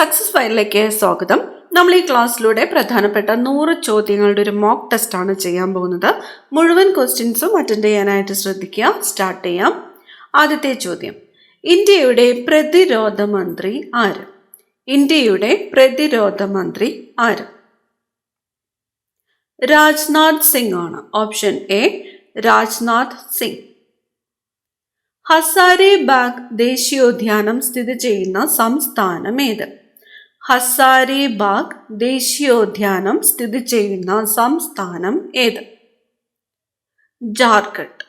Success ഫയലിലേക്ക് സ്വാഗതം. നമ്മൾ ഈ ക്ലാസ്സിലൂടെ പ്രധാനപ്പെട്ട 100 ചോദ്യങ്ങളുടെ ഒരു മോക്ക് ടെസ്റ്റ് ആണ് ചെയ്യാൻ പോകുന്നത്. മുഴുവൻ ക്വസ്റ്റ്യൻസും അറ്റൻഡ് ചെയ്യാനായിട്ട് ശ്രദ്ധിക്കുക. സ്റ്റാർട്ട് ചെയ്യാം. ആദ്യത്തെ ചോദ്യം, ഇന്ത്യയുടെ പ്രതിരോധ മന്ത്രി ആര്? ഇന്ത്യയുടെ പ്രതിരോധ മന്ത്രി ആര്? രാജ്നാഥ് സിംഗ് ആണ്. Option A Rajnath Singh. ഹസാരിബാഗ് ദേശീയോദ്യാനം സ്ഥിതി ചെയ്യുന്ന സംസ്ഥാനം ഏത്? ഹസാരിബാഗ് ദേശീയോദ്യാനം സ്ഥിതി ചെയ്യുന്ന സംസ്ഥാനം ഏത്? ജാർഖണ്ഡ്.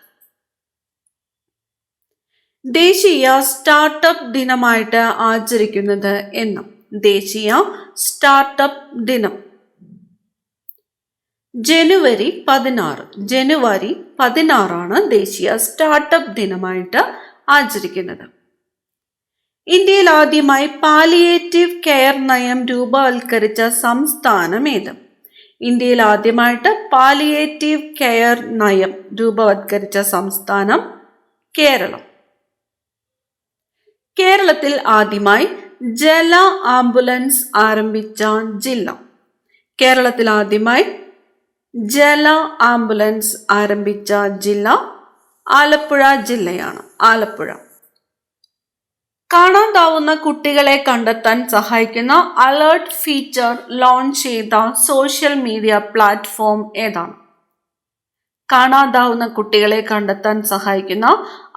ദേശീയ സ്റ്റാർട്ടപ്പ് ദിനമായിട്ട് ആചരിക്കുന്നത് എന്ന്? ദേശീയ സ്റ്റാർട്ടപ്പ് ദിനം ജനുവരി 16. ജനുവരി 16 ദേശീയ സ്റ്റാർട്ടപ്പ് ദിനമായിട്ട് ആചരിക്കുന്നത്. ഇന്ത്യയിൽ ആദ്യമായി പാലിയേറ്റീവ് കെയർ നയം രൂപവൽക്കരിച്ച സംസ്ഥാനം ഏത്? ഇന്ത്യയിൽ ആദ്യമായിട്ട് പാലിയേറ്റീവ് കെയർ നയം രൂപവൽക്കരിച്ച സംസ്ഥാനം കേരളം. കേരളത്തിൽ ആദ്യമായി ജല ആംബുലൻസ് ആരംഭിച്ച ജില്ല? കേരളത്തിൽ ആദ്യമായി ജല ആംബുലൻസ് ആരംഭിച്ച ജില്ല ആലപ്പുഴ ജില്ലയാണ്. ആലപ്പുഴ. കാണാതാവുന്ന കുട്ടികളെ കണ്ടെത്താൻ സഹായിക്കുന്ന അലേർട്ട് ഫീച്ചർ ലോഞ്ച് ചെയ്ത സോഷ്യൽ മീഡിയ പ്ലാറ്റ്ഫോം ഏതാണ്? കാണാതാവുന്ന കുട്ടികളെ കണ്ടെത്താൻ സഹായിക്കുന്ന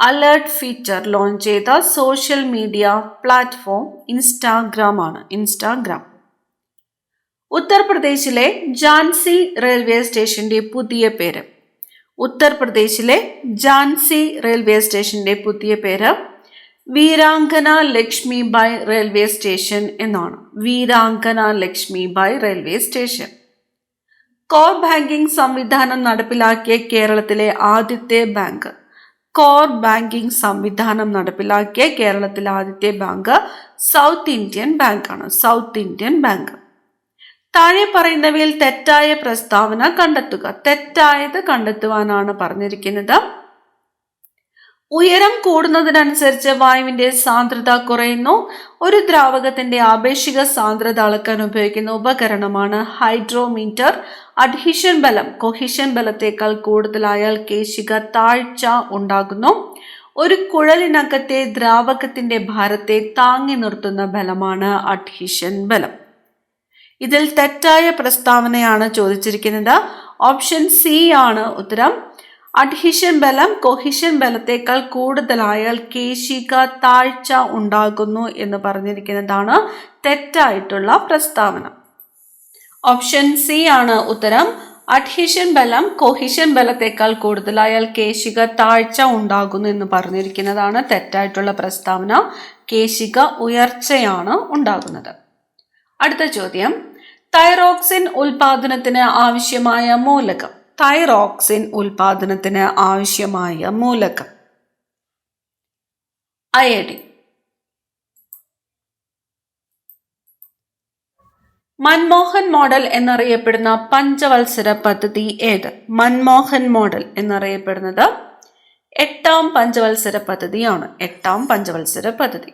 അലേർട്ട് ഫീച്ചർ ലോഞ്ച് ചെയ്ത സോഷ്യൽ മീഡിയ പ്ലാറ്റ്ഫോം ഇൻസ്റ്റാഗ്രാം ആണ്. ഇൻസ്റ്റാഗ്രാം. ഉത്തർപ്രദേശിലെ ഝാൻസി റെയിൽവേ സ്റ്റേഷന്റെ പുതിയ പേര്? ഉത്തർപ്രദേശിലെ ഝാൻസി റെയിൽവേ സ്റ്റേഷന്റെ പുതിയ പേര് വീരാംഗന ലക്ഷ്മിബായ് റെയിൽവേ സ്റ്റേഷൻ എന്നാണ്. Veerangana Lakshmibai railway station. Core banking സംവിധാനം നടപ്പിലാക്കിയ കേരളത്തിലെ ആദ്യത്തെ ബാങ്ക്? കോർ ബാങ്കിംഗ് സംവിധാനം നടപ്പിലാക്കിയ കേരളത്തിലെ ആദ്യത്തെ ബാങ്ക് സൗത്ത് ഇന്ത്യൻ ബാങ്ക് ആണ്. South Indian bank. താഴെ പറയുന്നവയിൽ തെറ്റായ പ്രസ്താവന കണ്ടെത്തുക. തെറ്റായത് കണ്ടെത്തുവാനാണ് പറഞ്ഞിരിക്കുന്നത്. ഉയരം കൂടുന്നതിനനുസരിച്ച് വായുവിന്റെ സാന്ദ്രത കുറയുന്നു. ഒരു ദ്രാവകത്തിന്റെ ആപേക്ഷിക സാന്ദ്രത അളക്കാൻ ഉപയോഗിക്കുന്ന ഉപകരണമാണ് ഹൈഡ്രോമീറ്റർ. അഡ്ഹീഷൻ ബലം കൊഹിഷൻ ബലത്തേക്കാൾ കൂടുതലായാൽ കേശിക താഴ്ച ഉണ്ടാകുന്നു. ഒരു കുഴലിനകത്തെ ദ്രാവകത്തിന്റെ ഭാരത്തെ താങ്ങി നിർത്തുന്ന ബലമാണ് അഡ്ഹീഷൻ ബലം. ഇതിൽ തെറ്റായ പ്രസ്താവനയാണ് ചോദിച്ചിരിക്കുന്നത്. ഓപ്ഷൻ സി ആണ് ഉത്തരം. അഡ്ഹീഷൻ ബലം കൊഹിഷൻ ബലത്തേക്കാൾ കൂടുതലായാൽ കേശിക താഴ്ച ഉണ്ടാകുന്നു എന്ന് പറഞ്ഞിരിക്കുന്നതാണ് തെറ്റായിട്ടുള്ള പ്രസ്താവന. ഓപ്ഷൻ സി ആണ് ഉത്തരം. അഡ്ഹീഷൻ ബലം കൊഹിഷൻ ബലത്തേക്കാൾ കൂടുതലായാൽ കേശിക താഴ്ച ഉണ്ടാകുന്നു എന്ന് പറഞ്ഞിരിക്കുന്നതാണ് തെറ്റായിട്ടുള്ള പ്രസ്താവന. കേശിക ഉയർച്ചയാണ് ഉണ്ടാകുന്നത്. അടുത്ത ചോദ്യം, തൈറോക്സിൻ ഉൽപാദനത്തിന് ആവശ്യമായ മൂലകം? തൈറോക്സിൻ ഉൽപാദനത്തിന് ആവശ്യമായ മൂലകം അയഡിൻ. മൻമോഹൻ മോഡൽ എന്നറിയപ്പെടുന്ന പഞ്ചവത്സര പദ്ധതി ഏത്? മൻമോഹൻ മോഡൽ എന്നറിയപ്പെടുന്നത് 8ാം പഞ്ചവത്സര പദ്ധതിയാണ്. 8ാം പഞ്ചവത്സര പദ്ധതി.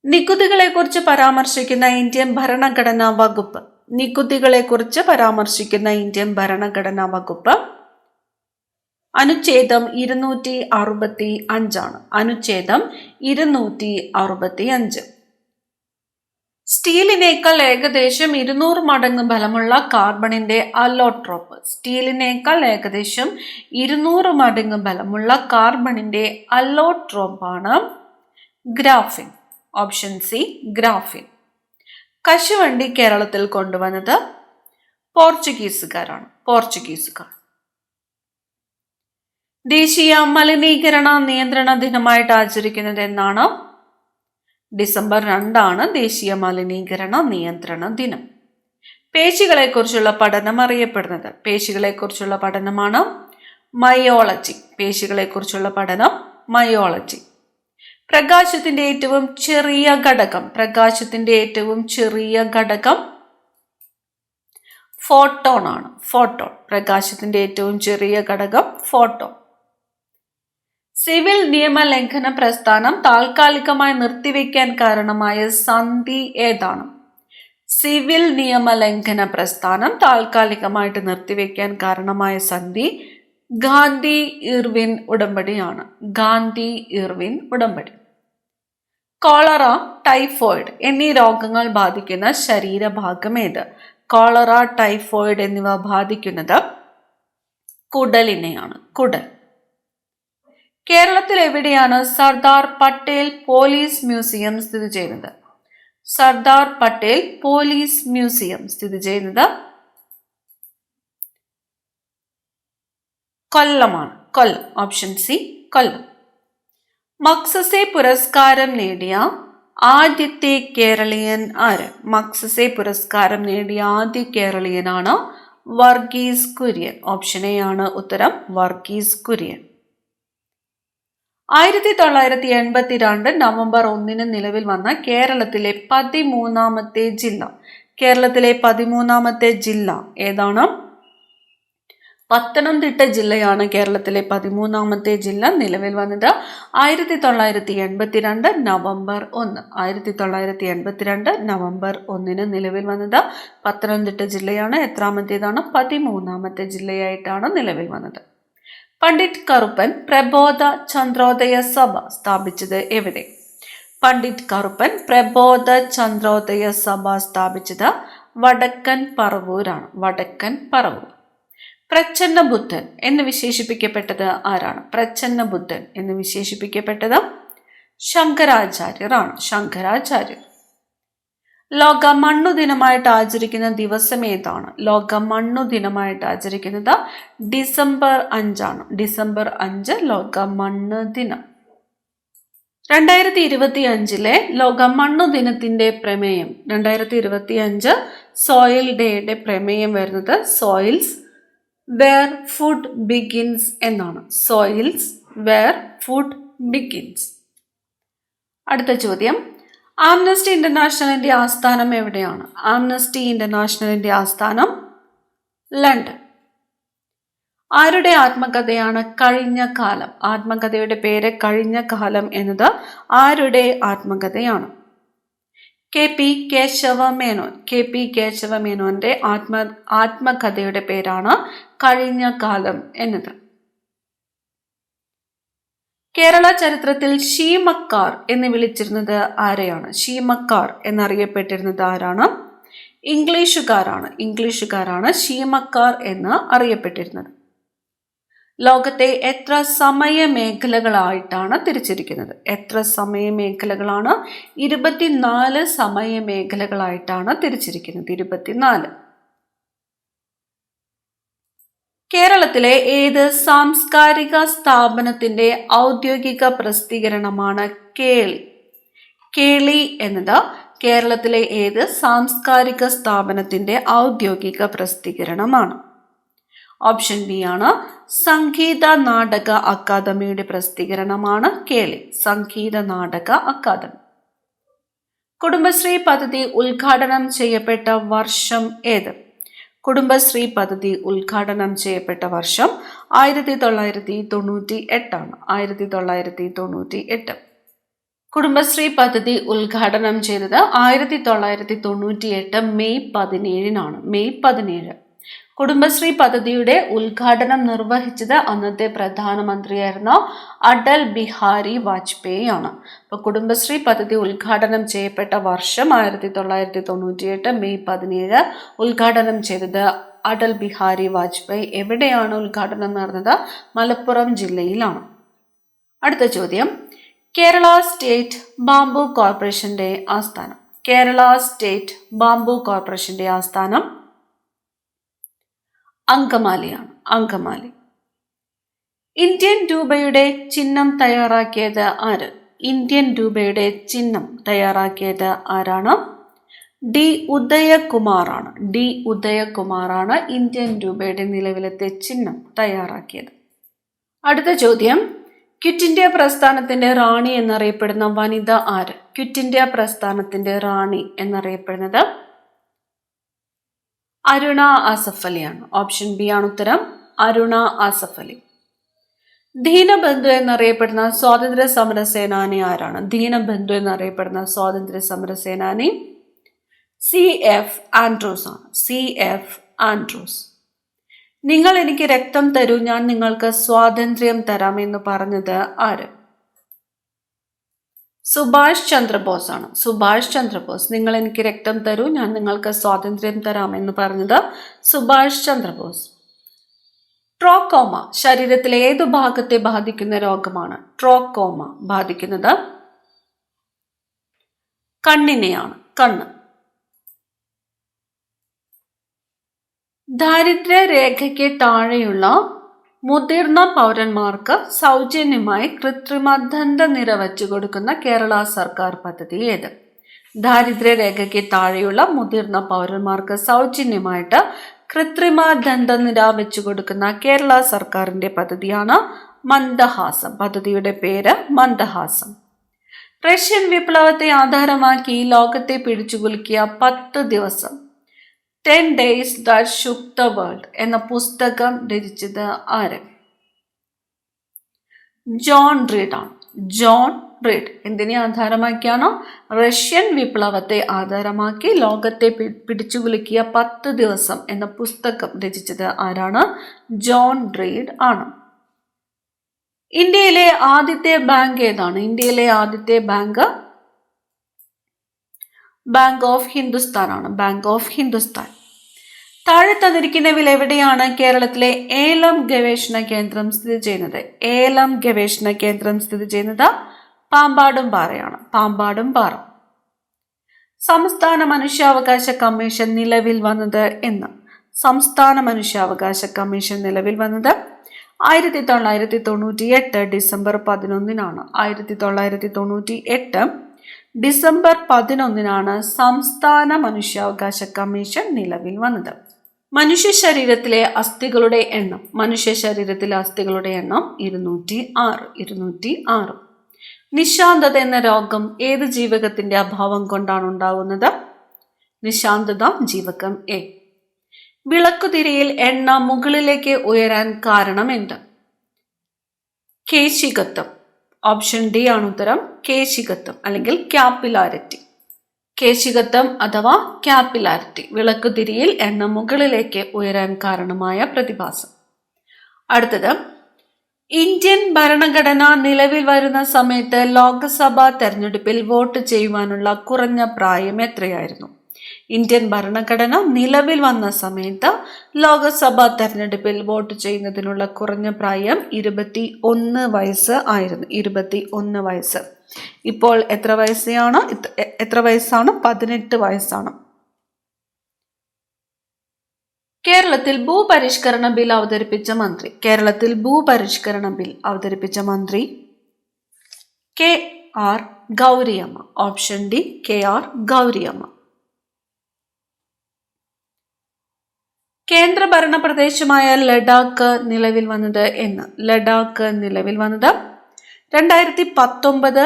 നികുതികളെക്കുറിച്ച് പരാമർശിക്കുന്ന ഇന്ത്യൻ ഭരണഘടനാ വകുപ്പ്? നികുതികളെക്കുറിച്ച് പരാമർശിക്കുന്ന ഇന്ത്യൻ ഭരണഘടനാ വകുപ്പ് അനുച്ഛേദം 265 ആണ്. അനുച്ഛേദം 265. സ്റ്റീലിനേക്കാൾ ഏകദേശം 200 മടങ്ങ് ബലമുള്ള കാർബണിന്റെ അല്ലോട്രോപ്പ്? സ്റ്റീലിനേക്കാൾ ഏകദേശം 200 മടങ്ങ് ബലമുള്ള കാർബണിന്റെ അല്ലോട്രോപ്പാണ് ഗ്രാഫിൻ. Option C graphene. കശുവണ്ടി കേരളത്തിൽ കൊണ്ടുവന്നത് പോർച്ചുഗീസുകാരാണ്. പോർച്ചുഗീസുകാർ. ദേശീയ മലിനീകരണ നിയന്ത്രണ ദിനമായിട്ട് ആചരിക്കുന്നത് എന്നാണ്? ഡിസംബർ 2 ദേശീയ മലിനീകരണ നിയന്ത്രണ ദിനം. പേശികളെക്കുറിച്ചുള്ള പഠനം അറിയപ്പെടുന്നത്? പേശികളെക്കുറിച്ചുള്ള പഠനമാണ് മയോളജി. പേശികളെക്കുറിച്ചുള്ള പഠനം മയോളജി. പ്രകാശത്തിന്റെ ഏറ്റവും ചെറിയ ഘടകം? പ്രകാശത്തിന്റെ ഏറ്റവും ചെറിയ ഘടകം ഫോട്ടോൺ ആണ്. ഫോട്ടോൺ. പ്രകാശത്തിന്റെ ഏറ്റവും ചെറിയ ഘടകം ഫോട്ടോൺ. സിവിൽ നിയമലംഘന പ്രസ്ഥാനം താൽക്കാലികമായി നിർത്തിവെക്കാൻ കാരണമായ സന്ധി ഏതാണ്? സിവിൽ നിയമലംഘന പ്രസ്ഥാനം താൽക്കാലികമായിട്ട് നിർത്തിവെക്കാൻ കാരണമായ സന്ധി ഗാന്ധി ഇർവിൻ ഉടമ്പടിയാണ്. ഗാന്ധി ഇർവിൻ ഉടമ്പടി. കോളറ, ടൈഫോയിഡ് എന്നീ രോഗങ്ങൾ ബാധിക്കുന്ന ശരീരഭാഗം ഏത്? കോളറ, ടൈഫോയിഡ് എന്നിവ ബാധിക്കുന്നത് കുടലിനെയാണ്. കുടൽ. കേരളത്തിൽ എവിടെയാണ് സർദാർ പട്ടേൽ പോലീസ് മ്യൂസിയം സ്ഥിതി ചെയ്യുന്നത്? സർദാർ പട്ടേൽ പോലീസ് മ്യൂസിയം സ്ഥിതി ചെയ്യുന്നത് കൊല്ലമാണ്. കൊല്ലം. ഓപ്ഷൻ സി, കൊല്ലം. മക്സസെ പുരസ്കാരം നേടിയ ആദ്യത്തെ കേരളീയൻ ആര്? മക്സസെ പുരസ്കാരം നേടിയ ആദ്യ കേരളീയനാണ് വർഗീസ് കുര്യൻ. ഓപ്ഷൻ എ ആണ് ഉത്തരം, വർഗീസ് കുര്യൻ. 1982 നവംബർ 1 നിലവിൽ വന്ന കേരളത്തിലെ 13ാമത്തെ ജില്ല. കേരളത്തിലെ 13ാമത്തെ ജില്ല ഏതാണ്? പത്തനംതിട്ട ജില്ലയാണ് കേരളത്തിലെ 13ാമത്തെ ജില്ല. നിലവിൽ വന്നത് 1982 നവംബർ 1. 1982 നവംബർ 1 നിലവിൽ വന്നത് പത്തനംതിട്ട ജില്ലയാണ്. എത്രാമത്തേതാണ്? 13ാമത്തെ ജില്ലയായിട്ടാണ് നിലവിൽ വന്നത്. പണ്ഡിറ്റ് കറുപ്പൻ പ്രബോധ ചന്ദ്രോദയ സഭ സ്ഥാപിച്ചത് എവിടെ? പണ്ഡിറ്റ് കറുപ്പൻ പ്രബോധ ചന്ദ്രോദയ സഭ സ്ഥാപിച്ചത് വടക്കൻ പറവൂരാണ്. വടക്കൻ പറവൂർ. പ്രച്ഛന്ന ബുദ്ധൻ എന്ന് വിശേഷിപ്പിക്കപ്പെട്ടത് ആരാണ്? പ്രച്ഛന്ന ബുദ്ധൻ എന്ന് വിശേഷിപ്പിക്കപ്പെട്ടത് ശങ്കരാചാര്യരാണ്. ശങ്കരാചാര്യർ. ലോക മണ്ണു ദിനമായിട്ട് ആചരിക്കുന്ന ദിവസം ഏതാണ്? ലോക മണ്ണു ദിനമായിട്ട് ആചരിക്കുന്നത് ഡിസംബർ 5 ആണ്. ഡിസംബർ 5 ലോക മണ്ണ് ദിനം. 2025 ലോക മണ്ണു ദിനത്തിന്റെ പ്രമേയം, 2025 സോയിൽ ഡേയുടെ പ്രമേയം വരുന്നത് സോയിൽസ് വേർ ഫുഡ് ബിഗിൻസ് എന്നാണ്. Soils where food begins. അടുത്ത ചോദ്യം, ആംനസ്റ്റി ഇന്റർനാഷണലിന്റെ ആസ്ഥാനം എവിടെയാണ്? ആംനസ്റ്റി ഇന്റർനാഷണലിന്റെ ആസ്ഥാനം ലണ്ടൻ. ആരുടെ ആത്മകഥയാണ് കഴിഞ്ഞ കാലം? ആത്മകഥയുടെ പേര് കഴിഞ്ഞ കാലം എന്നത് ആരുടെ ആത്മകഥയാണ്? K P Kesava Menon. K P Kesava മേനോന്റെ ആത്മകഥയുടെ പേരാണ് കഴിഞ്ഞ കാലം എന്നത്. കേരള ചരിത്രത്തിൽ ഷീമക്കാർ എന്ന് വിളിച്ചിരുന്നത് ആരെയാണ്? ഷീമക്കാർ എന്നറിയപ്പെട്ടിരുന്നത് ആരാണ്? ഇംഗ്ലീഷുകാരാണ്. ഇംഗ്ലീഷുകാരാണ് ഷീമക്കാർ എന്ന് അറിയപ്പെട്ടിരുന്നത്. ലോകത്തെ എത്ര സമയ മേഖലകളായിട്ടാണ് തിരിച്ചിരിക്കുന്നത്? എത്ര സമയ മേഖലകളാണ്? 24 സമയ മേഖലകളായിട്ടാണ് തിരിച്ചിരിക്കുന്നത്. 24. കേരളത്തിലെ ഏത് സാംസ്കാരിക സ്ഥാപനത്തിന്റെ ഔദ്യോഗിക പ്രസിദ്ധീകരണമാണ് കേളി? കേളി എന്നത് കേരളത്തിലെ ഏത് സാംസ്കാരിക സ്ഥാപനത്തിന്റെ ഔദ്യോഗിക പ്രസിദ്ധീകരണമാണ്? ഓപ്ഷൻ ബി ആണ് സംഗീത നാടക അക്കാദമിയുടെ പ്രസിദ്ധീകരണമാണ് കേളി. സംഗീത നാടക അക്കാദമി. കുടുംബശ്രീ പദ്ധതി ഉദ്ഘാടനം ചെയ്യപ്പെട്ട വർഷം ഏത്? കുടുംബശ്രീ പദ്ധതി ഉദ്ഘാടനം ചെയ്യപ്പെട്ട വർഷം 1998 ആണ്. 1998. കുടുംബശ്രീ പദ്ധതി ഉദ്ഘാടനം ചെയ്തത് 1998 മെയ് 17 മെയ് 17. കുടുംബശ്രീ പദ്ധതിയുടെ ഉദ്ഘാടനം നിർവഹിച്ചത് അന്നത്തെ പ്രധാനമന്ത്രിയായിരുന്ന അടൽ ബിഹാരി വാജ്പേയി ആണ്. അപ്പൊ കുടുംബശ്രീ പദ്ധതി ഉദ്ഘാടനം ചെയ്യപ്പെട്ട വർഷം 1998 മെയ് 17. ഉദ്ഘാടനം ചെയ്തത് അടൽ ബിഹാരി വാജ്പേയി. എവിടെയാണ് ഉദ്ഘാടനം നടന്നത്? മലപ്പുറം ജില്ലയിലാണ്. അടുത്ത ചോദ്യം, കേരള സ്റ്റേറ്റ് ബാംബു കോർപ്പറേഷന്റെ ആസ്ഥാനം. കേരള സ്റ്റേറ്റ് ബാംബു കോർപ്പറേഷന്റെ ആസ്ഥാനം അങ്കമാലിയാണ്. അങ്കമാലി. ഇന്ത്യൻ രൂപയുടെ ചിഹ്നം തയ്യാറാക്കിയത് ആര്? ഇന്ത്യൻ രൂപയുടെ ചിഹ്നം തയ്യാറാക്കിയത് ആരാണ്? ഡി ഉദയകുമാറാണ്. ഡി ഉദയകുമാറാണ് ഇന്ത്യൻ രൂപയുടെ നിലവിലത്തെ ചിഹ്നം തയ്യാറാക്കിയത്. അടുത്ത ചോദ്യം, ക്വിറ്റ് ഇന്ത്യ പ്രസ്ഥാനത്തിന്റെ റാണി എന്നറിയപ്പെടുന്ന വനിത ആര്? ക്വിറ്റ് ഇന്ത്യ പ്രസ്ഥാനത്തിന്റെ റാണി എന്നറിയപ്പെടുന്നത് അരുണ ആസഫ് അലിയാണ്. ഓപ്ഷൻ ബി ആണ് ഉത്തരം, അരുണ ആസഫ് അലി. ദീനബന്ധു എന്നറിയപ്പെടുന്ന സ്വാതന്ത്ര്യ സമര സേനാനി ആരാണ്? ദീനബന്ധു എന്നറിയപ്പെടുന്ന സ്വാതന്ത്ര്യ സമര സേനാനി CF ആൻഡ്രൂസ് ആണ്. CF Andrews. നിങ്ങൾ എനിക്ക് രക്തം തരൂ, ഞാൻ നിങ്ങൾക്ക് സ്വാതന്ത്ര്യം തരാം എന്ന് പറഞ്ഞത് ആര്? സുഭാഷ് ചന്ദ്രബോസ് ആണ്. സുഭാഷ് ചന്ദ്രബോസ്. നിങ്ങൾ എനിക്ക് രക്തം തരൂ, ഞാൻ നിങ്ങൾക്ക് സ്വാതന്ത്ര്യം തരാം എന്ന് പറഞ്ഞത് സുഭാഷ് ചന്ദ്രബോസ്. ട്രോക്കോമ ശരീരത്തിലെ ഏതു ഭാഗത്തെ ബാധിക്കുന്ന രോഗമാണ്? ട്രോക്കോമ ബാധിക്കുന്നത് കണ്ണിനെയാണ്. കണ്ണ്. ദാരിദ്ര്യ രേഖയ്ക്ക് താഴെയുള്ള മുതിർന്ന പൗരന്മാർക്ക് സൗജന്യമായി കൃത്രിമ ദന്തനിര വച്ചു കൊടുക്കുന്ന കേരള സർക്കാർ പദ്ധതി ഏത്? ദാരിദ്ര്യ രേഖയ്ക്ക് താഴെയുള്ള മുതിർന്ന പൗരന്മാർക്ക് സൗജന്യമായിട്ട് കൃത്രിമ ദന്തനിര വെച്ചു കൊടുക്കുന്ന കേരള സർക്കാരിന്റെ പദ്ധതിയാണ് മന്ദഹാസം. പദ്ധതിയുടെ പേര് മന്ദഹാസം. റഷ്യൻ വിപ്ലവത്തെ ആധാരമാക്കി ലോകത്തെ പിടിച്ചുകുലുക്കിയ 10 ദിവസം 10 Days That Shook the World എന്ന പുസ്തകം രചിച്ചത് ആര്? ജോൺ റീഡ് ആണ്. John read. എന്തിനെ ആധാരമാക്കിയാണ്? റഷ്യൻ വിപ്ലവത്തെ ആധാരമാക്കി ലോകത്തെ പിടിച്ചുകുലുക്കിയ 10 ദിവസം എന്ന പുസ്തകം രചിച്ചത് ആരാണ്? ജോൺ റീഡ് ആണ്. ഇന്ത്യയിലെ ആദ്യത്തെ ബാങ്ക് ഏതാണ്? ഇന്ത്യയിലെ ആദ്യത്തെ ബാങ്ക് ബാങ്ക് ഓഫ് ഹിന്ദുസ്ഥാൻ ആണ്. Bank of Hindustan. താഴെ തന്നിരിക്കുന്നവയിൽ എവിടെയാണ് കേരളത്തിലെ ഏലം ഗവേഷണ കേന്ദ്രം സ്ഥിതി ചെയ്യുന്നത്? ഏലം ഗവേഷണ കേന്ദ്രം സ്ഥിതി ചെയ്യുന്നത് പാമ്പാടുംപാറയാണ്. പാമ്പാടുംപാറ. സംസ്ഥാന മനുഷ്യാവകാശ കമ്മീഷൻ നിലവിൽ വന്നത് എന്ന്? സംസ്ഥാന മനുഷ്യാവകാശ കമ്മീഷൻ നിലവിൽ വന്നത് 1998 ഡിസംബർ 11-നാണ്. 1998 ഡിസംബർ 11-നാണ് സംസ്ഥാന മനുഷ്യാവകാശ കമ്മീഷൻ നിലവിൽ വന്നത്. മനുഷ്യ ശരീരത്തിലെ അസ്ഥികളുടെ എണ്ണം. മനുഷ്യ ശരീരത്തിലെ അസ്ഥികളുടെ എണ്ണം 206. നിശാന്തത എന്ന രോഗം ഏത് ജീവകത്തിന്റെ അഭാവം കൊണ്ടാണ് ഉണ്ടാകുന്നത്? നിശാന്തത ജീവകം A. വിളക്കുതിരിയിൽ എണ്ണ മുകളിലേക്ക് ഉയരാൻ കാരണം എന്ത്? കേശികത്വം. ഓപ്ഷൻ ഡി ആണ് ഉത്തരം. കേശികത്വം അല്ലെങ്കിൽ ക്യാപ്പിലാരിറ്റി. കേശികത്വം അഥവാ ക്യാപ്പിലാരിറ്റി വിളക്കുതിരിയിൽ എണ്ണ മുകളിലേക്ക് ഉയരാൻ കാരണമായ പ്രതിഭാസം. അടുത്തത്, ഇന്ത്യൻ ഭരണഘടന നിലവിൽ വരുന്ന സമയത്ത് ലോക്സഭാ തെരഞ്ഞെടുപ്പിൽ വോട്ട് ചെയ്യുവാനുള്ള കുറഞ്ഞ പ്രായം എത്രയായിരുന്നു? ഇന്ത്യൻ ഭരണഘടന നിലവിൽ വന്ന സമയത്ത് ലോക്സഭാ തെരഞ്ഞെടുപ്പിൽ വോട്ട് ചെയ്യുന്നതിനുള്ള കുറഞ്ഞ പ്രായം 21 വയസ്സ് ആയിരുന്നു. 21 വയസ്സ്. ഇപ്പോൾ എത്ര വയസ്സാണ്? 18 വയസ്സാണ്. കേരളത്തിൽ ഭൂപരിഷ്കരണ ബിൽ അവതരിപ്പിച്ച മന്ത്രി. കേരളത്തിൽ ഭൂപരിഷ്കരണ ബിൽ അവതരിപ്പിച്ച മന്ത്രി KR Gouriamma. Option D KR Gouriamma. കേന്ദ്രഭരണ പ്രദേശമായ ലഡാക്ക് നിലവിൽ വന്നത് എന്ന്? ലഡാക്ക് നിലവിൽ വന്നത് 2019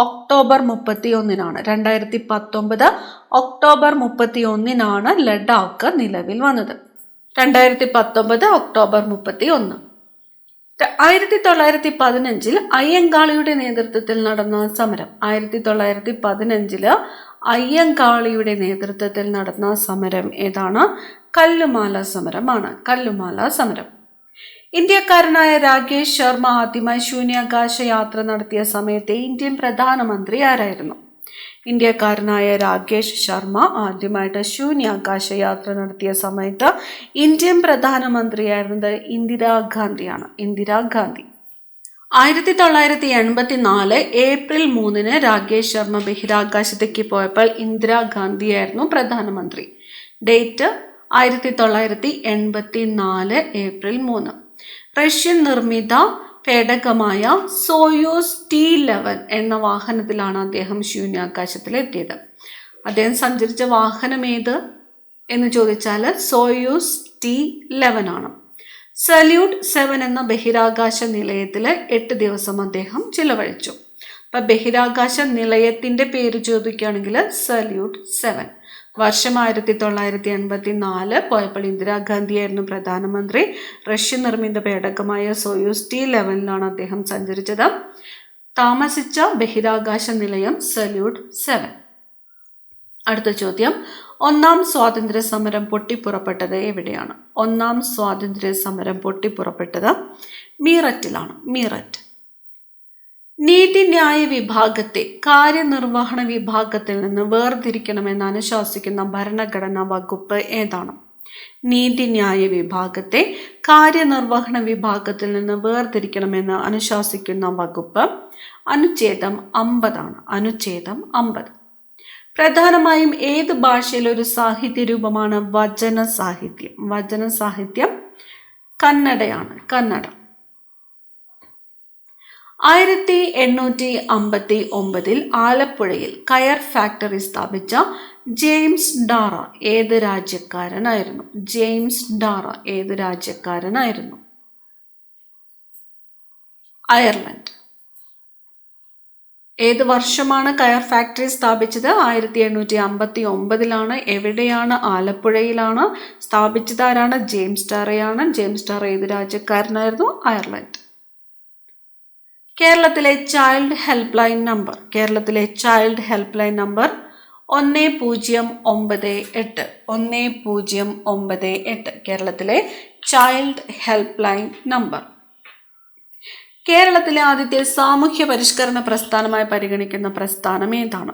ഒക്ടോബർ 31-നാണ്. 2019 ഒക്ടോബർ 31-നാണ് ലഡാക്ക് നിലവിൽ വന്നത്. 2019 ഒക്ടോബർ 31. 1915 അയ്യങ്കാളിയുടെ നേതൃത്വത്തിൽ നടന്ന സമരം. 1915 അയ്യങ്കാളിയുടെ നേതൃത്വത്തിൽ നടന്ന സമരം ഏതാണ്? കല്ലുമാല സമരമാണ്. കല്ലുമാല സമരം. ഇന്ത്യക്കാരനായ രാകേഷ് ശർമ്മ ആദ്യമായി ശൂന്യാകാശ യാത്ര നടത്തിയ സമയത്തെ ഇന്ത്യൻ പ്രധാനമന്ത്രി ആരായിരുന്നു? ഇന്ത്യക്കാരനായ രാകേഷ് ശർമ്മ ആദ്യമായിട്ട് ശൂന്യാകാശ യാത്ര നടത്തിയ സമയത്ത് ഇന്ത്യൻ പ്രധാനമന്ത്രിയായിരുന്നത് ഇന്ദിരാഗാന്ധിയാണ്. ഇന്ദിരാഗാന്ധി. 1984 ഏപ്രിൽ 3 രാകേഷ് ശർമ്മ ബഹിരാകാശത്തേക്ക് പോയപ്പോൾ ഇന്ദിരാഗാന്ധിയായിരുന്നു പ്രധാനമന്ത്രി. Date 1984 April 3. റഷ്യൻ നിർമ്മിത പേടകമായ സോയൂസ് T-11 എന്ന വാഹനത്തിലാണ് അദ്ദേഹം ശൂന്യാകാശത്തിലെത്തിയത്. അദ്ദേഹം സഞ്ചരിച്ച വാഹനം ഏത് എന്ന് ചോദിച്ചാൽ സോയൂസ് T-11 ആണ്. സല്യൂട്ട് 7 എന്ന ബഹിരാകാശ നിലയത്തിൽ 8 ദിവസം അദ്ദേഹം ചിലവഴിച്ചു. അപ്പൊ ബഹിരാകാശ നിലയത്തിന്റെ പേര് ചോദിക്കുകയാണെങ്കിൽ സല്യൂട്ട് 7. വർഷം 1984. പോയപ്പോൾ ഇന്ദിരാഗാന്ധിയായിരുന്നു പ്രധാനമന്ത്രി. റഷ്യൻ നിർമ്മിത പേടകമായ സോയൂസ് T-11 അദ്ദേഹം സഞ്ചരിച്ചത്. താമസിച്ച ബഹിരാകാശ നിലയം സല്യൂട്ട് 7. അടുത്ത ചോദ്യം, ഒന്നാം സ്വാതന്ത്ര്യ സമരം പൊട്ടിപ്പുറപ്പെട്ടത് എവിടെയാണ്? ഒന്നാം സ്വാതന്ത്ര്യ സമരം പൊട്ടിപ്പുറപ്പെട്ടത് മീററ്റിലാണ്. മീററ്റ്. നീതിന്യായ വിഭാഗത്തെ കാര്യനിർവഹണ വിഭാഗത്തിൽ നിന്ന് വേർതിരിക്കണമെന്ന് അനുശാസിക്കുന്ന ഭരണഘടനാ വകുപ്പ് ഏതാണ്? നീതിന്യായ വിഭാഗത്തെ കാര്യനിർവഹണ വിഭാഗത്തിൽ നിന്ന് വേർതിരിക്കണമെന്ന് അനുശാസിക്കുന്ന വകുപ്പ് അനുച്ഛേദം 50 ആണ്. അനുച്ഛേദം 50. പ്രധാനമായും ഏത് ഭാഷയിലെ ഒരു സാഹിത്യ രൂപമാണ് വചന സാഹിത്യം? വചന സാഹിത്യം കന്നഡയാണ്. കന്നഡ. 1859 ആലപ്പുഴയിൽ കയർ ഫാക്ടറി സ്ഥാപിച്ച ജെയിംസ് ഡാറ ഏത് രാജ്യക്കാരനായിരുന്നു? ജെയിംസ് ഡാറ ഏത് രാജ്യക്കാരനായിരുന്നു? അയർലൻഡ്. ഏത് വർഷമാണ് കയർ ഫാക്ടറി സ്ഥാപിച്ചത്? 1859. എവിടെയാണ്? ആലപ്പുഴയിലാണ്. സ്ഥാപിച്ചത് ആരാണ്? ജെയിംസ് ഡാറയാണ്. ജെയിംസ് ഡാറ ഏത് രാജ്യക്കാരനായിരുന്നു? അയർലൻഡ്. കേരളത്തിലെ ചൈൽഡ് ഹെൽപ്പ് ലൈൻ നമ്പർ. കേരളത്തിലെ ചൈൽഡ് ഹെൽപ്പ് ലൈൻ നമ്പർ 1098. 1098. കേരളത്തിലെ ചൈൽഡ് ഹെൽപ്പ് ലൈൻ നമ്പർ. കേരളത്തിലെ ആദ്യത്തെ സാമൂഹ്യ പരിഷ്കരണ പ്രസ്ഥാനമായി പരിഗണിക്കുന്ന പ്രസ്ഥാനം ഏതാണ്?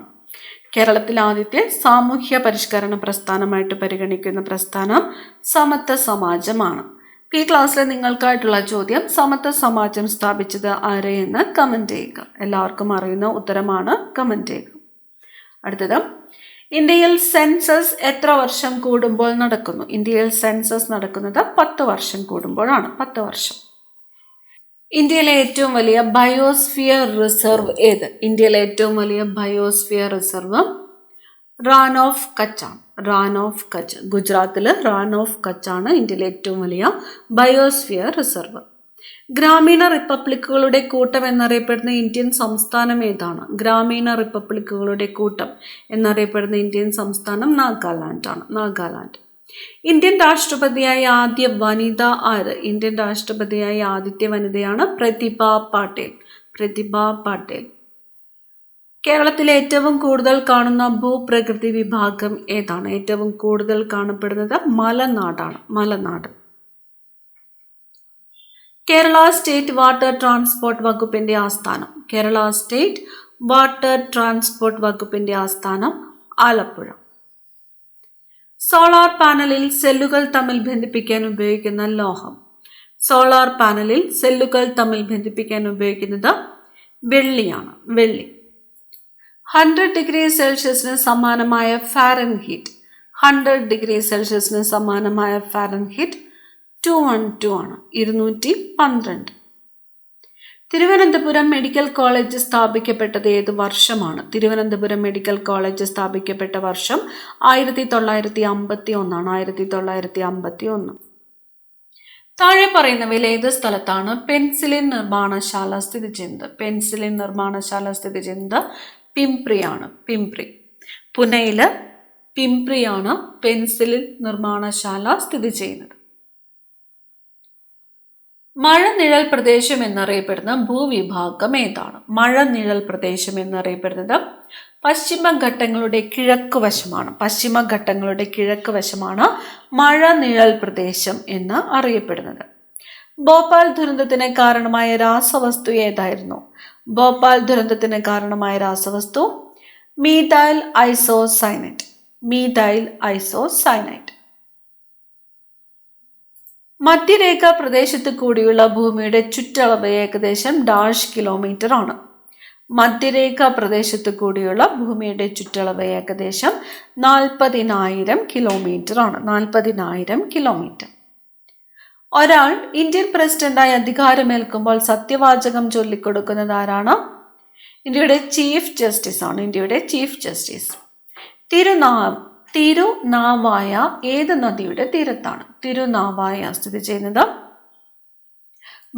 കേരളത്തിലെ ആദ്യത്തെ സാമൂഹ്യ പരിഷ്കരണ പ്രസ്ഥാനമായിട്ട് പരിഗണിക്കുന്ന പ്രസ്ഥാനം സമത്വ സമാജമാണ്. ഈ ക്ലാസ്സിൽ നിങ്ങൾക്കായിട്ടുള്ള ചോദ്യം, സമത്വ സമാജം സ്ഥാപിച്ചത് ആരെ എന്ന് കമന്റ് ചെയ്യുക. എല്ലാവർക്കും അറിയുന്ന ഉത്തരമാണ്, കമന്റ് ചെയ്യുക. അടുത്തത്, ഇന്ത്യയിൽ സെൻസസ് എത്ര വർഷം കൂടുമ്പോൾ നടക്കുന്നു? ഇന്ത്യയിൽ സെൻസസ് നടക്കുന്നത് 10 വർഷം കൂടുമ്പോഴാണ്. 10 വർഷം. ഇന്ത്യയിലെ ഏറ്റവും വലിയ ബയോസ്ഫിയർ റിസർവ് ഏത്? ഇന്ത്യയിലെ ഏറ്റവും വലിയ ബയോസ്ഫിയർ റിസർവ് റാൻ ഓഫ് കച്ചാണ്. റാൻ ഓഫ് കച്ച്. ഗുജറാത്തില് റാൻ ഓഫ് കച്ചാണ് ഇന്ത്യയിലെ ഏറ്റവും വലിയ ബയോസ്ഫിയർ റിസർവ്. ഗ്രാമീണ റിപ്പബ്ലിക്കുകളുടെ കൂട്ടം എന്നറിയപ്പെടുന്ന ഇന്ത്യൻ സംസ്ഥാനം ഏതാണ്? ഗ്രാമീണ റിപ്പബ്ലിക്കുകളുടെ കൂട്ടം എന്നറിയപ്പെടുന്ന ഇന്ത്യൻ സംസ്ഥാനം നാഗാലാൻഡ് ആണ്. നാഗാലാൻഡ്. ഇന്ത്യൻ രാഷ്ട്രപതിയായ ആദ്യ വനിത ആര്? ഇന്ത്യൻ രാഷ്ട്രപതിയായ ആദ്യത്തെ വനിതയാണ് പ്രതിഭ പാട്ടേൽ. പ്രതിഭ പാട്ടേൽ. കേരളത്തിലെ ഏറ്റവും കൂടുതൽ കാണുന്ന ഭൂപ്രകൃതി വിഭാഗം ഏതാണ്? ഏറ്റവും കൂടുതൽ കാണപ്പെടുന്നത് മലനാടാണ്. മലനാട്. കേരള സ്റ്റേറ്റ് വാട്ടർ ട്രാൻസ്പോർട്ട് വകുപ്പിന്റെ ആസ്ഥാനം. കേരള സ്റ്റേറ്റ് വാട്ടർ ട്രാൻസ്പോർട്ട് വകുപ്പിന്റെ ആസ്ഥാനം ആലപ്പുഴ. സോളാർ പാനലിൽ സെല്ലുകൾ തമ്മിൽ ബന്ധിപ്പിക്കാൻ ഉപയോഗിക്കുന്ന ലോഹം. സോളാർ പാനലിൽ സെല്ലുകൾ തമ്മിൽ ബന്ധിപ്പിക്കാൻ ഉപയോഗിക്കുന്നത് വെള്ളിയാണ്. വെള്ളി. 100 ഡിഗ്രി സെൽഷ്യസിന് സമാനമായ ഫാരൻഹീറ്റ്. 100 ഡിഗ്രി സെൽഷ്യസിന് സമാനമായ ഫാരൻഹീറ്റ് 212 ആണ്. 212. തിരുവനന്തപുരം മെഡിക്കൽ കോളേജ് സ്ഥാപിക്കപ്പെട്ടത് ഏത് വർഷമാണ്? തിരുവനന്തപുരം മെഡിക്കൽ കോളേജ് സ്ഥാപിക്കപ്പെട്ട വർഷം 1951 ആണ്. 1951. താഴെ പറയുന്നവയിൽ ഏത് സ്ഥലത്താണ് പെൻസിലിൻ നിർമ്മാണശാല സ്ഥിതി ചെയ്യുന്നത്? പെൻസിലിൻ നിർമ്മാണശാല സ്ഥിതി ചെയ്യുന്നത് പിംപ്രിയാണ്. പിംപ്രി. പുനെയില് പിംപ്രിയാണ് പെൻസിലിൻ നിർമ്മാണശാല സ്ഥിതി ചെയ്യുന്നത്. മഴനിഴൽ പ്രദേശം എന്നറിയപ്പെടുന്ന ഭൂവിഭാഗം ഏതാണ്? മഴനിഴൽ പ്രദേശം എന്നറിയപ്പെടുന്നത് പശ്ചിമഘട്ടങ്ങളുടെ കിഴക്ക് വശമാണ്. പശ്ചിമഘട്ടങ്ങളുടെ കിഴക്ക് വശമാണ് മഴനിഴൽ പ്രദേശം എന്ന് അറിയപ്പെടുന്നത്. ഭോപ്പാൽ ദുരന്തത്തിന് കാരണമായ രാസവസ്തു ഏതായിരുന്നു? ഭോപ്പാൽ ദുരന്തത്തിന് കാരണമായ രാസവസ്തു മീഥൈൽ ഐസോസൈനേറ്റ്. Methyl isocyanate. മധ്യരേഖ പ്രദേശത്ത് കൂടിയുള്ള ഭൂമിയുടെ ചുറ്റളവ് ഏകദേശം കിലോമീറ്റർ ആണ്. മധ്യരേഖ പ്രദേശത്ത് കൂടിയുള്ള ഭൂമിയുടെ ചുറ്റളവ് ഏകദേശം 40,000 കിലോമീറ്റർ ആണ്. 40,000 കിലോമീറ്റർ. ഒരാൾ ഇന്ത്യൻ പ്രസിഡന്റായി അധികാരമേൽക്കുമ്പോൾ സത്യവാചകം ചൊല്ലിക്കൊടുക്കുന്നത് ആരാണ്? ഇന്ത്യയുടെ ചീഫ് ജസ്റ്റിസ് ആണ്. ഇന്ത്യയുടെ ചീഫ് ജസ്റ്റിസ്. തിരുനാവായ ഏത് നദിയുടെ തീരത്താണ്? തിരുനാവായ സ്ഥിതി ചെയ്യുന്നത്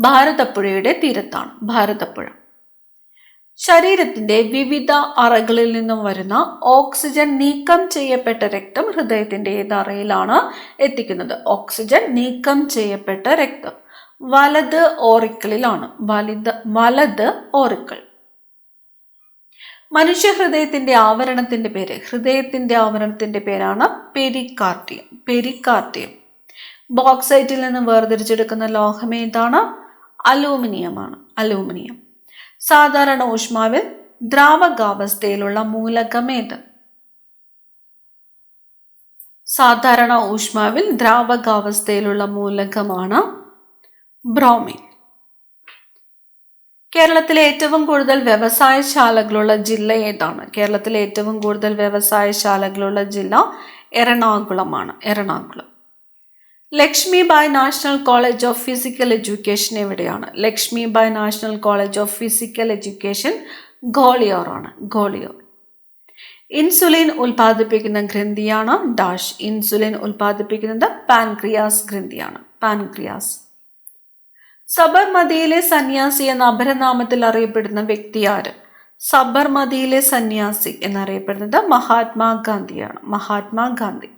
ഭാരതപ്പുഴയുടെ തീരത്താണ്. ഭാരതപ്പുഴ. ശരീരത്തിന്റെ വിവിധ അറകളിൽ നിന്നും വരുന്ന ഓക്സിജൻ നീക്കം ചെയ്യപ്പെട്ട രക്തം ഹൃദയത്തിന്റെ ഏത് അറയിലാണ് എത്തിക്കുന്നത്? ഓക്സിജൻ നീക്കം ചെയ്യപ്പെട്ട രക്തം വലത് ഓറിക്കിളിലാണ്. വലത് ഓറിക്കിൾ. മനുഷ്യ ഹൃദയത്തിന്റെ ആവരണത്തിന്റെ പേരാണ് പെരികാർഡിയം. പെരികാർഡിയം. ബോക്സൈറ്റിൽ നിന്ന് വേർതിരിച്ചെടുക്കുന്ന ലോഹം ഏതാണ്? അലൂമിനിയമാണ്. അലൂമിനിയം. സാധാരണ ഊഷ്മാവിൽ ദ്രാവകാവസ്ഥയിലുള്ള മൂലകം ഏത്? സാധാരണ ഊഷ്മാവിൽ ദ്രാവകാവസ്ഥയിലുള്ള മൂലകമാണ് ബ്രോമിൻ. കേരളത്തിലെ ഏറ്റവും കൂടുതൽ വ്യവസായശാലകളുള്ള ജില്ല ഏതാണ്? കേരളത്തിലെ ഏറ്റവും കൂടുതൽ വ്യവസായശാലകളുള്ള ജില്ല എറണാകുളമാണ്. Ernakulam. Lakshmibai national college of physical education എവിടെയാണ്? Lakshmibai national college of physical education Gwalior ആണ്. ഗ്വാളിയോർ. ഇൻസുലിൻ ഉൽപ്പാദിപ്പിക്കുന്ന ഗ്രന്ഥിയാണ് ഡാഷ്. ഇൻസുലിൻ ഉൽപ്പാദിപ്പിക്കുന്നത് പാൻക്രിയാസ് ഗ്രന്ഥിയാണ്. പാൻക്രിയാസ്. സബർമതിയിലെ സന്യാസി എന്ന അപരനാമത്തിൽ അറിയപ്പെടുന്ന വ്യക്തി ആര്? സബർമതിയിലെ സന്യാസി എന്നറിയപ്പെടുന്നത് മഹാത്മാഗാന്ധിയാണ്. മഹാത്മാഗാന്ധി.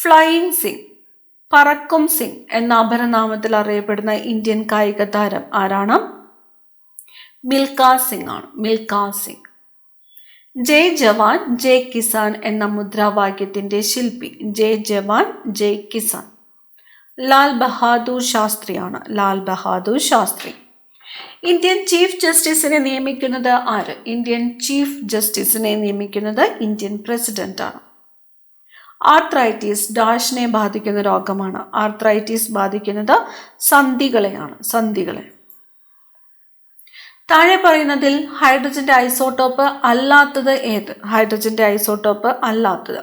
ഫ്ലൈയിങ് സിംഗ്, പറക്കും സിംഗ് എന്ന അപരനാമത്തിൽ അറിയപ്പെടുന്ന ഇന്ത്യൻ കായിക താരം ആരാണ്? മിൽഖാ സിംഗ് ആണ്. മിൽഖാ സിംഗ്. ജയ് ജവാൻ ജയ് കിസാൻ എന്ന മുദ്രാവാക്യത്തിന്റെ ശില്പി? ജയ് ജവാൻ ജയ് കിസാൻ. ലാൽ ബഹാദൂർ ശാസ്ത്രിയാണ്. ലാൽ ബഹാദൂർ ശാസ്ത്രി. ഇന്ത്യൻ ചീഫ് ജസ്റ്റിസിനെ നിയമിക്കുന്നത് ആര്? ഇന്ത്യൻ ചീഫ് ജസ്റ്റിസിനെ നിയമിക്കുന്നത് ഇന്ത്യൻ പ്രസിഡന്റ് ആണ്. ആർത്രൈറ്റിസ് ഡാഷിനെ ബാധിക്കുന്ന രോഗമാണ്. ആർത്രൈറ്റിസ് ബാധിക്കുന്നത് സന്ധികളെയാണ്. സന്ധികളെ. താഴെ പറയുന്നതിൽ ഹൈഡ്രജന്റെ ഐസോട്ടോപ്പ് അല്ലാത്തത് ഏത്? ഹൈഡ്രജന്റെ ഐസോട്ടോപ്പ് അല്ലാത്തത്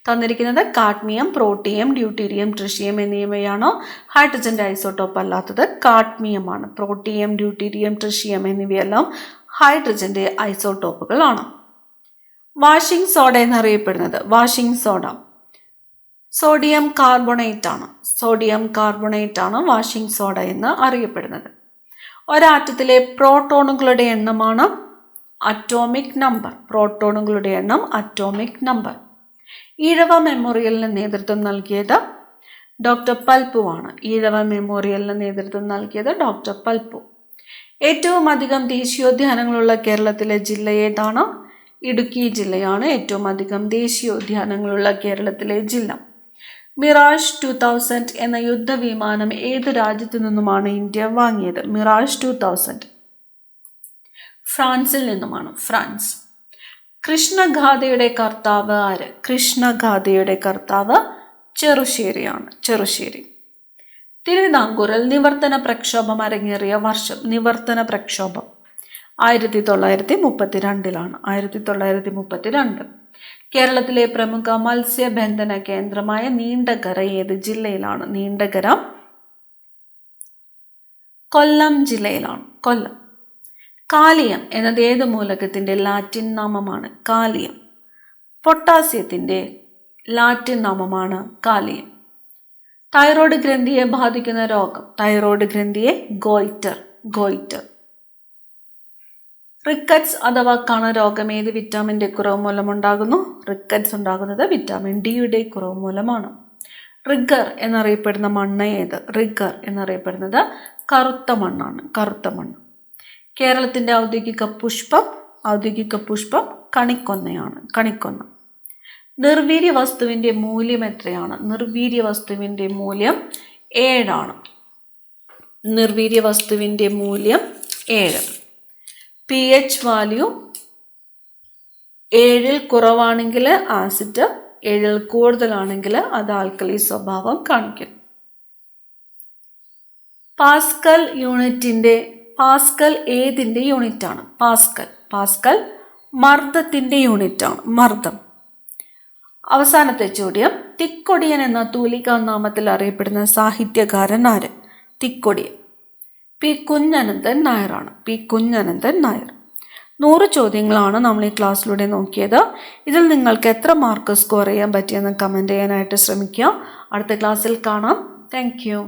തന്നിരിക്കുന്നത് കാഡ്മിയം, പ്രോട്ടിയം, ഡ്യൂട്ടീരിയം, ട്രിഷിയം എന്നിവയാണ്. ഹൈഡ്രജന്റെ ഐസോട്ടോപ്പ് അല്ലാത്തത് കാഡ്മിയമാണ്. പ്രോട്ടിയം, ഡ്യൂട്ടീരിയം, ട്രിഷിയം എന്നിവയെല്ലാം ഹൈഡ്രജന്റെ ഐസോട്ടോപ്പുകളാണ്. വാഷിംഗ് സോഡ എന്നറിയപ്പെടുന്നത്? വാഷിംഗ് സോഡ സോഡിയം കാർബണേറ്റ് ആണ്. സോഡിയം കാർബണേറ്റ് ആണ് വാഷിംഗ് സോഡ എന്ന് അറിയപ്പെടുന്നത്. ഒരാറ്റത്തിലെ പ്രോട്ടോണുകളുടെ എണ്ണമാണ് അറ്റോമിക് നമ്പർ. പ്രോട്ടോണുകളുടെ എണ്ണം അറ്റോമിക് നമ്പർ. ഈഴവ മെമ്മോറിയലിന് നേതൃത്വം നൽകിയത് ഡോക്ടർ പൽപ്പു ആണ്. ഈഴവ മെമ്മോറിയലിന് നേതൃത്വം നൽകിയത് ഡോക്ടർ പൽപ്പു. ഏറ്റവും അധികം ദേശീയോദ്യാനങ്ങളുള്ള കേരളത്തിലെ ജില്ല ഏതാണ്? ഇടുക്കി ജില്ലയാണ് ഏറ്റവും അധികം ദേശീയോദ്യാനങ്ങളുള്ള കേരളത്തിലെ ജില്ല. മിറാഷ് 2000 എന്ന യുദ്ധവിമാനം ഏത് രാജ്യത്തു നിന്നുമാണ് ഇന്ത്യ വാങ്ങിയത്? മിറാഷ് 2000 ഫ്രാൻസിൽ നിന്നുമാണ്. ഫ്രാൻസ്. കൃഷ്ണഗാഥയുടെ കർത്താവ് ആര്? കൃഷ്ണഗാഥയുടെ കർത്താവ് ചെറുശ്ശേരിയാണ്. ചെറുശ്ശേരി. തിരുവിതാംകൂറിൽ നിവർത്തന പ്രക്ഷോഭം അരങ്ങേറിയ വർഷം? നിവർത്തന പ്രക്ഷോഭം 1932 1932. കേരളത്തിലെ പ്രമുഖ മത്സ്യബന്ധന കേന്ദ്രമായ നീണ്ടകര ഏത് ജില്ലയിലാണ്? നീണ്ടകര കൊല്ലം ജില്ലയിലാണ്. കൊല്ലം. കാലിയം എന്നത് ഏത് മൂലകത്തിന്റെ ലാറ്റിൻ നാമമാണ്? കാലിയം. പൊട്ടാസ്യത്തിന്റെ ലാറ്റിൻ നാമമാണ് കാലിയം. തൈറോയ്ഡ് ഗ്രന്ഥിയെ ബാധിക്കുന്ന രോഗം? തൈറോയ്ഡ് ഗ്രന്ഥിയെ ഗോയിറ്റർ. ഗോയിറ്റർ. റിക്കറ്റ്സ് അഥവാ കണരോഗം ഏത് വിറ്റാമിൻ്റെ കുറവ് മൂലം ഉണ്ടാകുന്നു? റിക്കറ്റ്സ് ഉണ്ടാകുന്നത് വിറ്റാമിൻ ഡിയുടെ കുറവ് മൂലമാണ്. റിഗർ എന്നറിയപ്പെടുന്ന മണ്ണ് ഏത്? റിഗർ എന്നറിയപ്പെടുന്നത് കറുത്ത മണ്ണാണ്. കറുത്ത മണ്ണ്. കേരളത്തിന്റെ ഔദ്യോഗിക പുഷ്പം കണിക്കൊന്നയാണ്. കണിക്കൊന്ന. നിർവീര്യ വസ്തുവിന്റെ മൂല്യം എത്രയാണ്? നിർവീര്യ വസ്തുവിന്റെ മൂല്യം 7 ആണ്. നിർവീര്യ വസ്തുവിന്റെ മൂല്യം 7. pH വാല്യൂ 7ൽ കുറവാണെങ്കിൽ ആസിഡ്, 7ൽ കൂടുതലാണെങ്കിൽ അത് ആൽക്കലി സ്വഭാവം കാണിക്കും. പാസ്കൽ ഏതിൻ്റെ യൂണിറ്റ് ആണ്? പാസ്കൽ മർദ്ദത്തിൻ്റെ യൂണിറ്റ് ആണ്. മർദ്ദം. അവസാനത്തെ ചോദ്യം, തിക്കൊടിയൻ എന്ന തൂലികാ നാമത്തിൽ അറിയപ്പെടുന്ന സാഹിത്യകാരൻ ആര്? തിക്കൊടിയൻ പി കുഞ്ഞനന്തൻ നായരാണ്. പി കുഞ്ഞനന്തൻ നായർ. 100 ചോദ്യങ്ങളാണ് നമ്മൾ ഈ ക്ലാസ്സിലൂടെ നോക്കിയത്. ഇതിൽ നിങ്ങൾക്ക് എത്ര മാർക്ക് സ്കോർ ചെയ്യാൻ പറ്റിയെന്ന് കമൻറ്റ് ചെയ്യാനായിട്ട് ശ്രമിക്കുക. അടുത്ത ക്ലാസ്സിൽ കാണാം. Thank you.